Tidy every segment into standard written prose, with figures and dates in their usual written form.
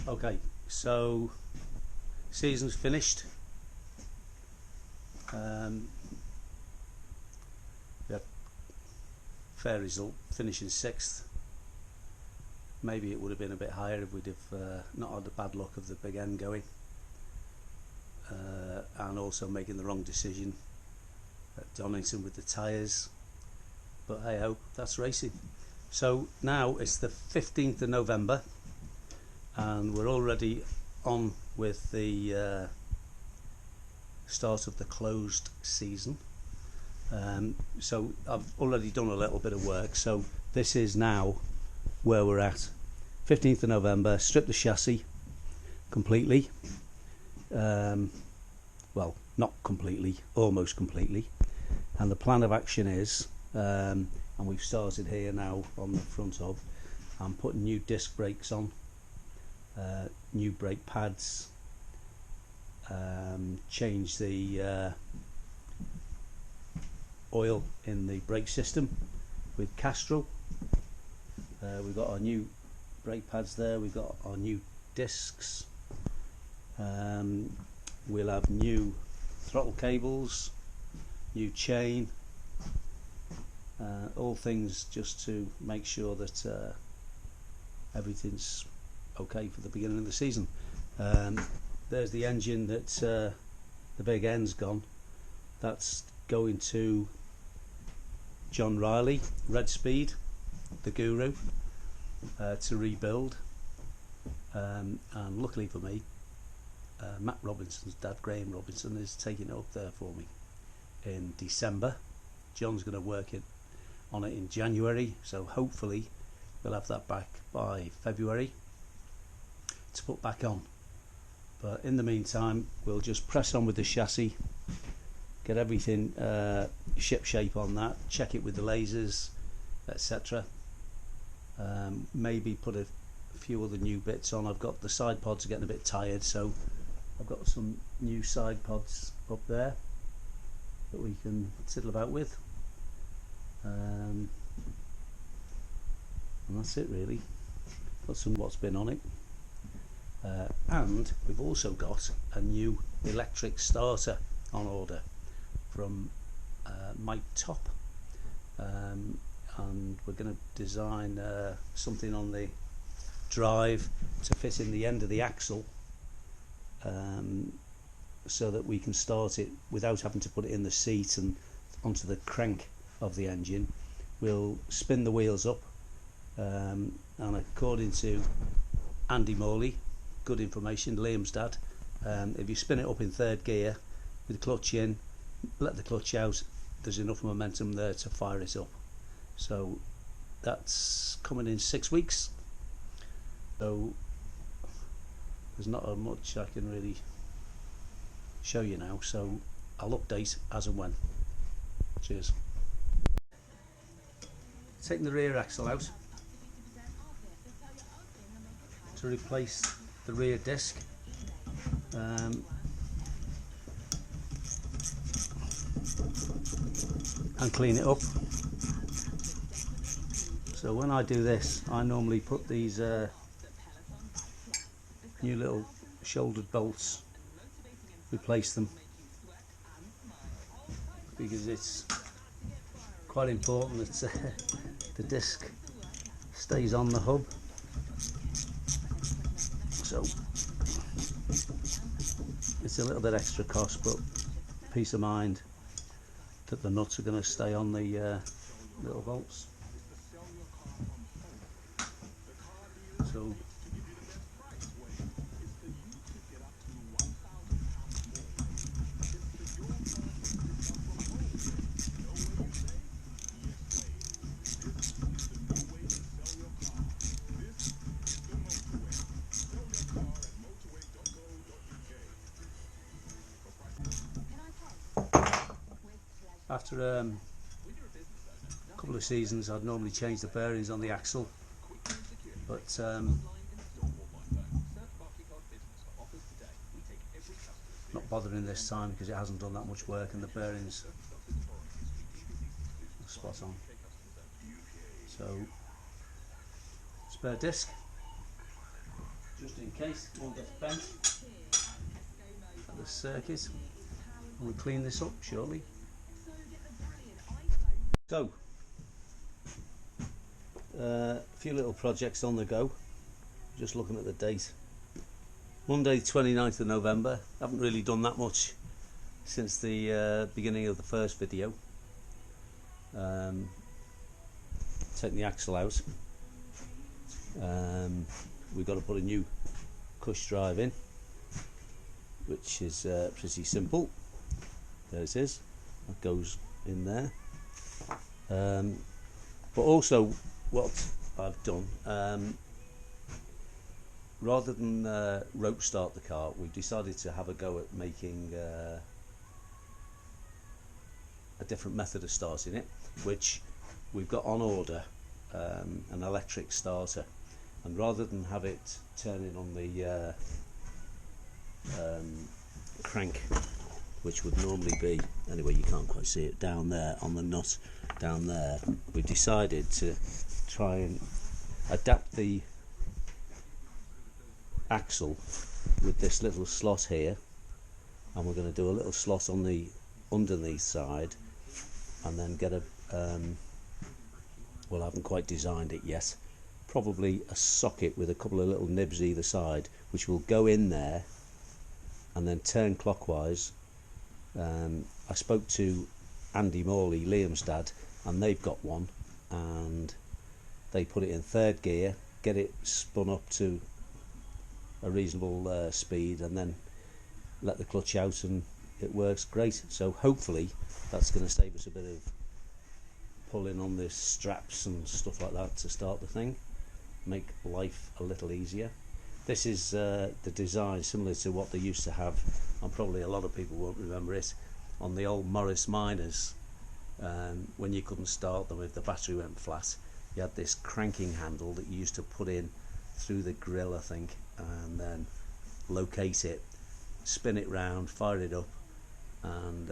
Okay, so season's finished. Yeah, fair result, finishing 6th. Maybe it would have been a bit higher if we'd have not had the bad luck of the big end going, and also making the wrong decision at Donington with the tyres. But hey ho, that's racing. So now it's the 15th of November and we're already on with the start of the closed season. So I've already done a little bit of work, so this is now where we're at. 15th of November, stripped the chassis completely, well, not completely, almost completely, and the plan of action is, and we've started here now on the front hub, I'm putting new disc brakes on, new brake pads, change the oil in the brake system with Castrol. We've got our new brake pads there, we've got our new discs, we'll have new throttle cables, new chain, all things just to make sure that everything's okay for the beginning of the season. There's the engine that the big end's gone. That's going to John Riley, Red Speed, the guru, to rebuild, and luckily for me, Matt Robinson's dad, Graham Robinson, is taking it up there for me in December. John's going to work on it in January, so hopefully we'll have that back by February to put back on. But in the meantime, we'll just press on with the chassis, get everything ship shape on that, check it with the lasers, etc. Maybe put a few other new bits on. I've got the side pods are getting a bit tired, so I've got some new side pods up there that we can tiddle about with, and that's it really. Got some what's been on it, and we've also got a new electric starter on order from Mike Top, and we're going to design something on the drive to fit in the end of the axle, so that we can start it without having to put it in the seat and onto the crank of the engine. We'll spin the wheels up, and according to Andy Morley, good information, Liam's dad, if you spin it up in 3rd gear with the clutch in, let the clutch out, there's enough momentum there to fire it up. So that's coming in 6 weeks, so there's not much I can really show you now, so I'll update as and when. Cheers. Taking the rear axle out to replace the rear disc, and clean it up. So when I do this, I normally put these new little shouldered bolts, replace them, because it's quite important that the disc stays on the hub. So it's a little bit extra cost, but peace of mind that the nuts are going to stay on the little bolts. So after a couple of seasons, I'd normally change the bearings on the axle, but not bothering this time because it hasn't done that much work and the bearings are spot on. So spare disc, just in case one gets bent at the circuit. We'll clean this up shortly. So, a few little projects on the go. Just looking at the date. Monday 29th of November. Haven't really done that much since the beginning of the first video. Take the axle out. We've got to put a new cush drive in, which is pretty simple. There it is. That goes in there. But also what I've done, rather than rope start the car, we've decided to have a go at making a different method of starting it, which we've got on order, an electric starter, and rather than have it turning on the crank, which would normally be, anyway you can't quite see it down there on the nut down there, we've decided to try and adapt the axle with this little slot here, and we're going to do a little slot on the underneath side, and then get a well, I haven't quite designed it yet, probably a socket with a couple of little nibs either side, which will go in there and then turn clockwise. I spoke to Andy Morley, Liam's dad, and they've got one, and they put it in third gear, get it spun up to a reasonable speed, and then let the clutch out, and it works great. So hopefully that's going to save us a bit of pulling on the straps and stuff like that to start the thing, make life a little easier. This is the design similar to what they used to have, and probably a lot of people won't remember it, on the old Morris Minors. When you couldn't start them if the battery went flat, you had this cranking handle that you used to put in through the grill, I think, and then locate it, spin it round, fire it up, and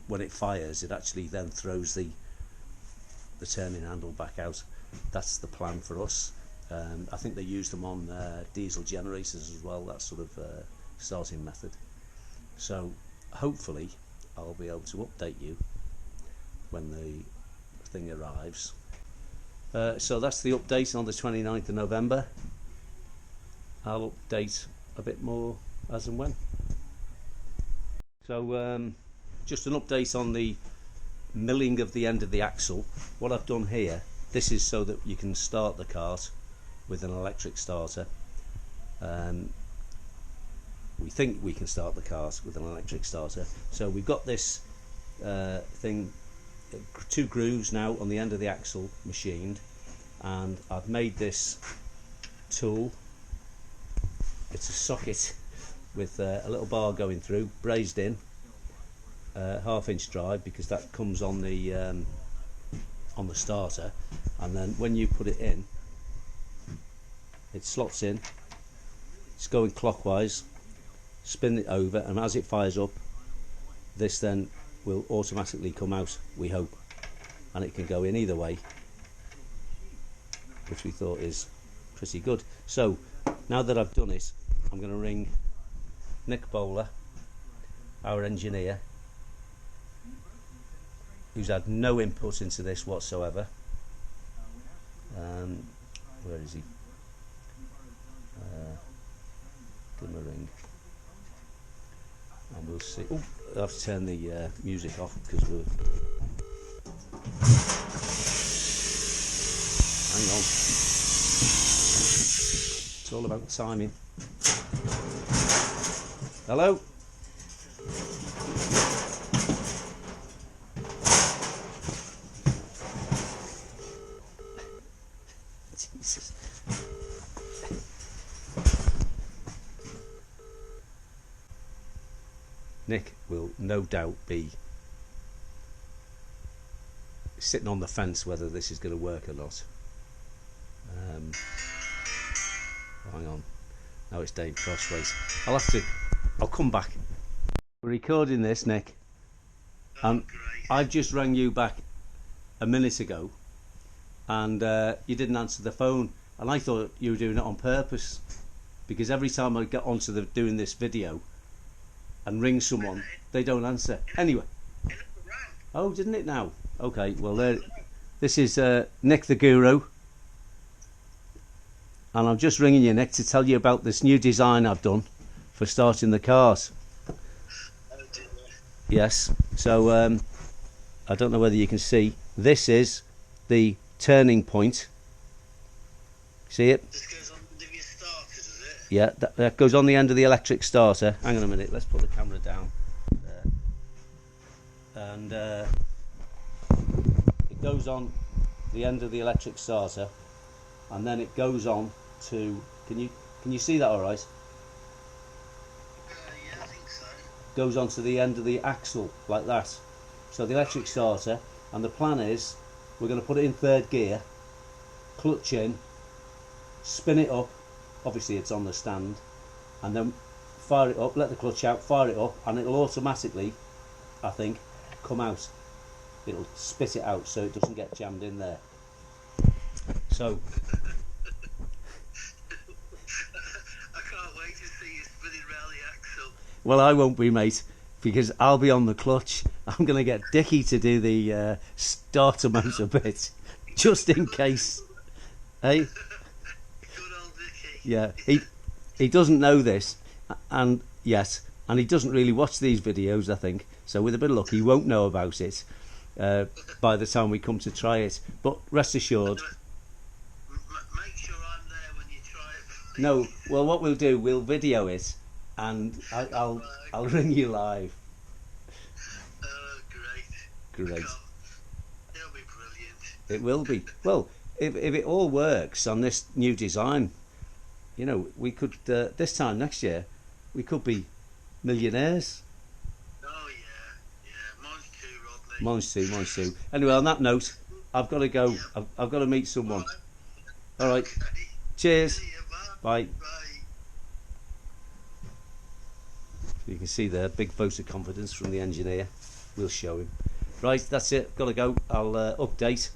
when it fires, it actually then throws the turning handle back out. That's the plan for us. I think they use them on diesel generators as well, that sort of starting method. So hopefully I'll be able to update you when the thing arrives. So that's the update on the 29th of November. I'll update a bit more as and when. So just an update on the milling of the end of the axle. What I've done here, this is so that you can start the cart with an electric starter. We think we can start the cart with an electric starter. So we've got this thing, two grooves now on the end of the axle machined, and I've made this tool. It's a socket with a little bar going through, brazed in, half-inch drive, because that comes on the starter, and then when you put it in, it slots in, it's going clockwise, spin it over, and as it fires up, this then will automatically come out, we hope, and it can go in either way, which we thought is pretty good. So now that I've done it, I'm going to ring Nick Bowler, our engineer, who's had no input into this whatsoever. Where is he? Give him a ring, and we'll see. Oh, I have to turn the music off because we're. Hang on. It's all about timing. Hello? Jesus. Nick will no doubt be sitting on the fence whether this is going to work or not. Hang on. Now it's Dave Crossways. I'll come back. We're recording this, Nick, and I've just rang you back a minute ago, and you didn't answer the phone, and and I thought you were doing it on purpose, because every time I get onto doing this video and ring someone, they don't answer. Anyway. Oh, didn't it now? Okay, well this is Nick the Guru, and I'm just ringing you, Nick, to tell you about this new design I've done for starting the cars. Yes, so I don't know whether you can see, this is the turning point. See it? This goes on the end of your starters, is it? Yeah, that goes on the end of the electric starter. Hang on a minute, let's put the camera down there. And it goes on the end of the electric starter, and then it goes on to, can you see that all right? Yeah, I think so. Goes on to the end of the axle like that. So the electric starter, and the plan is we're going to put it in third gear, clutch in, spin it up, obviously it's on the stand, and then fire it up, let the clutch out, fire it up, and it'll automatically, I think, come out. It'll spit it out so it doesn't get jammed in there. So I can't wait to see you spinning round the axle. well, I won't be, mate, because I'll be on the clutch. I'm going to get Dickie to do the starter motor bit, just in case. Hey? Good old Dickie. Yeah, he doesn't know this, and yes, and he doesn't really watch these videos, I think. So with a bit of luck, he won't know about it by the time we come to try it. But rest assured. Make sure I'm there when you try it. Please. No, well, what we'll do, we'll video it, and I'll ring you live. Oh, great. Great. It'll be brilliant. It will be. Well, if it all works on this new design, you know, we could this time next year, we could be millionaires. Oh yeah. Mine's too, Rodney. Mine's too. Anyway, on that note, I've got to go. Yeah. I've got to meet someone. All right. Okay. Cheers. See you, Bye. Bye. You can see there, big vote of confidence from the engineer. We'll show him. Right, that's it. Got to go. I'll update.